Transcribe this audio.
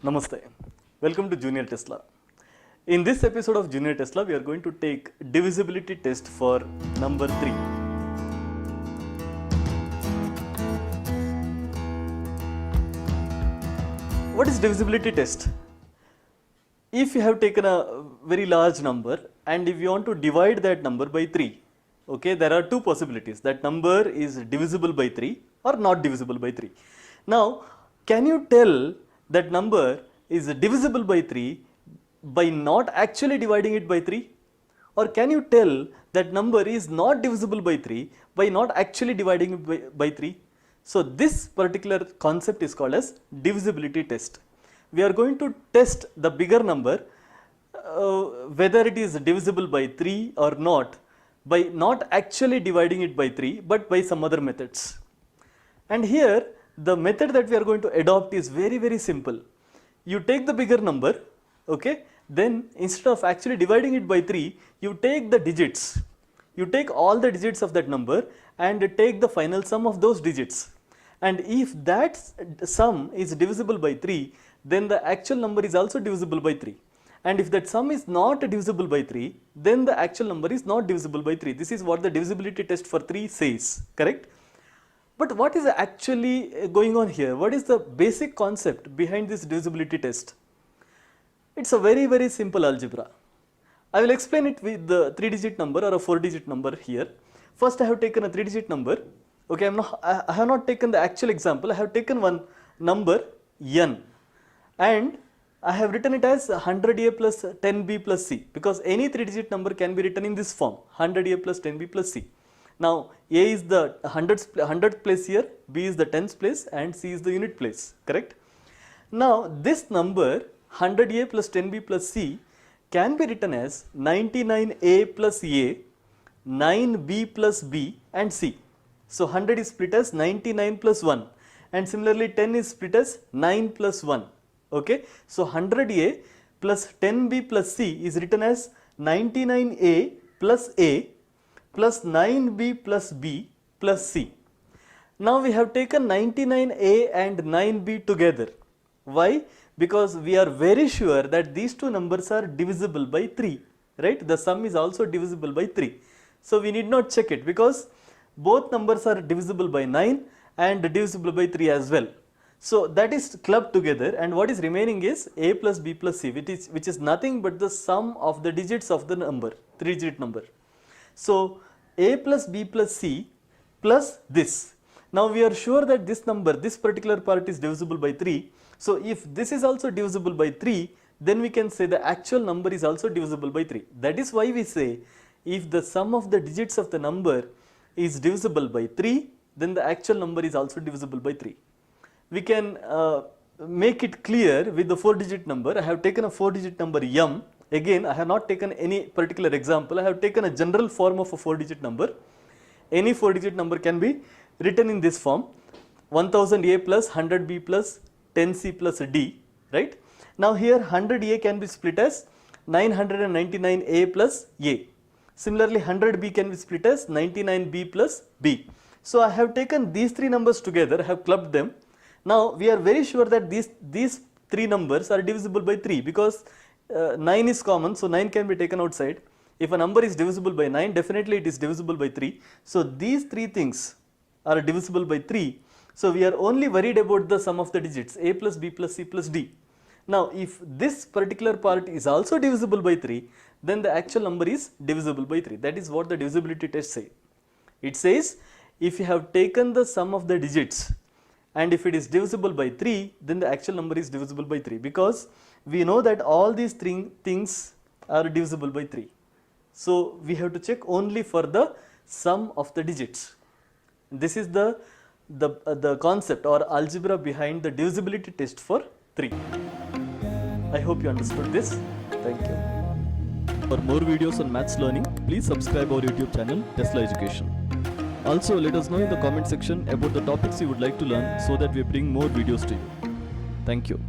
Namaste. Welcome to Junior Tesla. In this episode of Junior Tesla, we are going to take divisibility test for number 3. What is divisibility test? If you have taken a very large number and if you want to divide that number by 3, okay, there are two possibilities. That number is divisible by 3 or not divisible by 3. Now, can you tell that number is divisible by 3 by not actually dividing it by 3? Or can you tell that number is not divisible by 3 by not actually dividing it by 3? So, this particular concept is called as divisibility test. We are going to test the bigger number whether it is divisible by 3 or not by not actually dividing it by 3 but by some other methods. And here the method that we are going to adopt is very simple. You take the bigger number, okay, then instead of actually dividing it by 3, you take the digits. You take all the digits of that number and take the final sum of those digits. And if that sum is divisible by 3, then the actual number is also divisible by 3. And if that sum is not divisible by 3, then the actual number is not divisible by 3. This is what the divisibility test for 3 says, correct? But what is actually going on here? What is the basic concept behind this divisibility test? It's a very simple algebra. I will explain it with the 3-digit number or a 4-digit number here. First I have taken a 3-digit number. Okay, I have not taken the actual example. I have taken one number n and I have written it as 100a plus 10b plus c, because any 3-digit number can be written in this form, 100a plus 10b plus c. Now, a is the 100th place here, b is the 10th place and c is the unit place, correct? Now, this number 100a plus 10b plus c can be written as 99a plus a, 9b plus b and c. So, 100 is split as 99 plus 1 and similarly 10 is split as 9 plus 1. Okay. So, 100a plus 10b plus c is written as 99a plus a plus 9b plus b plus c. Now, we have taken 99a and 9b together. Why? Because we are very sure that these two numbers are divisible by 3, right? The sum is also divisible by 3. So, we need not check it because both numbers are divisible by 9 and divisible by 3 as well. So, that is clubbed together and what is remaining is a plus b plus c, which is nothing but the sum of the digits of the number, 3-digit number. So, a plus b plus c plus this. Now, we are sure that this number, this particular part is divisible by 3. So, if this is also divisible by 3, then we can say the actual number is also divisible by 3. That is why we say if the sum of the digits of the number is divisible by 3, then the actual number is also divisible by 3. We can make it clear with the 4-digit number. I have taken a 4-digit number m. Again, I have not taken any particular example. I have taken a general form of a 4-digit number. Any 4-digit number can be written in this form, 1000a plus 100b plus 10c plus d, right? Now, here 100a can be split as 999a plus a. Similarly, 100b can be split as 99b plus b. So, I have taken these 3 numbers together, I have clubbed them. Now, we are very sure that these 3 numbers are divisible by 3 because 9 is common, so 9 can be taken outside. If a number is divisible by 9, definitely it is divisible by 3. So, these 3 things are divisible by 3. So, we are only worried about the sum of the digits a plus b plus c plus d. Now, if this particular part is also divisible by 3, then the actual number is divisible by 3. That is what the divisibility test says. It says if you have taken the sum of the digits and if it is divisible by 3, then the actual number is divisible by 3 because we know that all these 3 things are divisible by 3. So, we have to check only for the sum of the digits. This is the concept or algebra behind the divisibility test for 3. I hope you understood this. Thank you. For more videos on maths learning, please subscribe our YouTube channel Tesla Education. Also, let us know in the comment section about the topics you would like to learn so that we bring more videos to you. Thank you.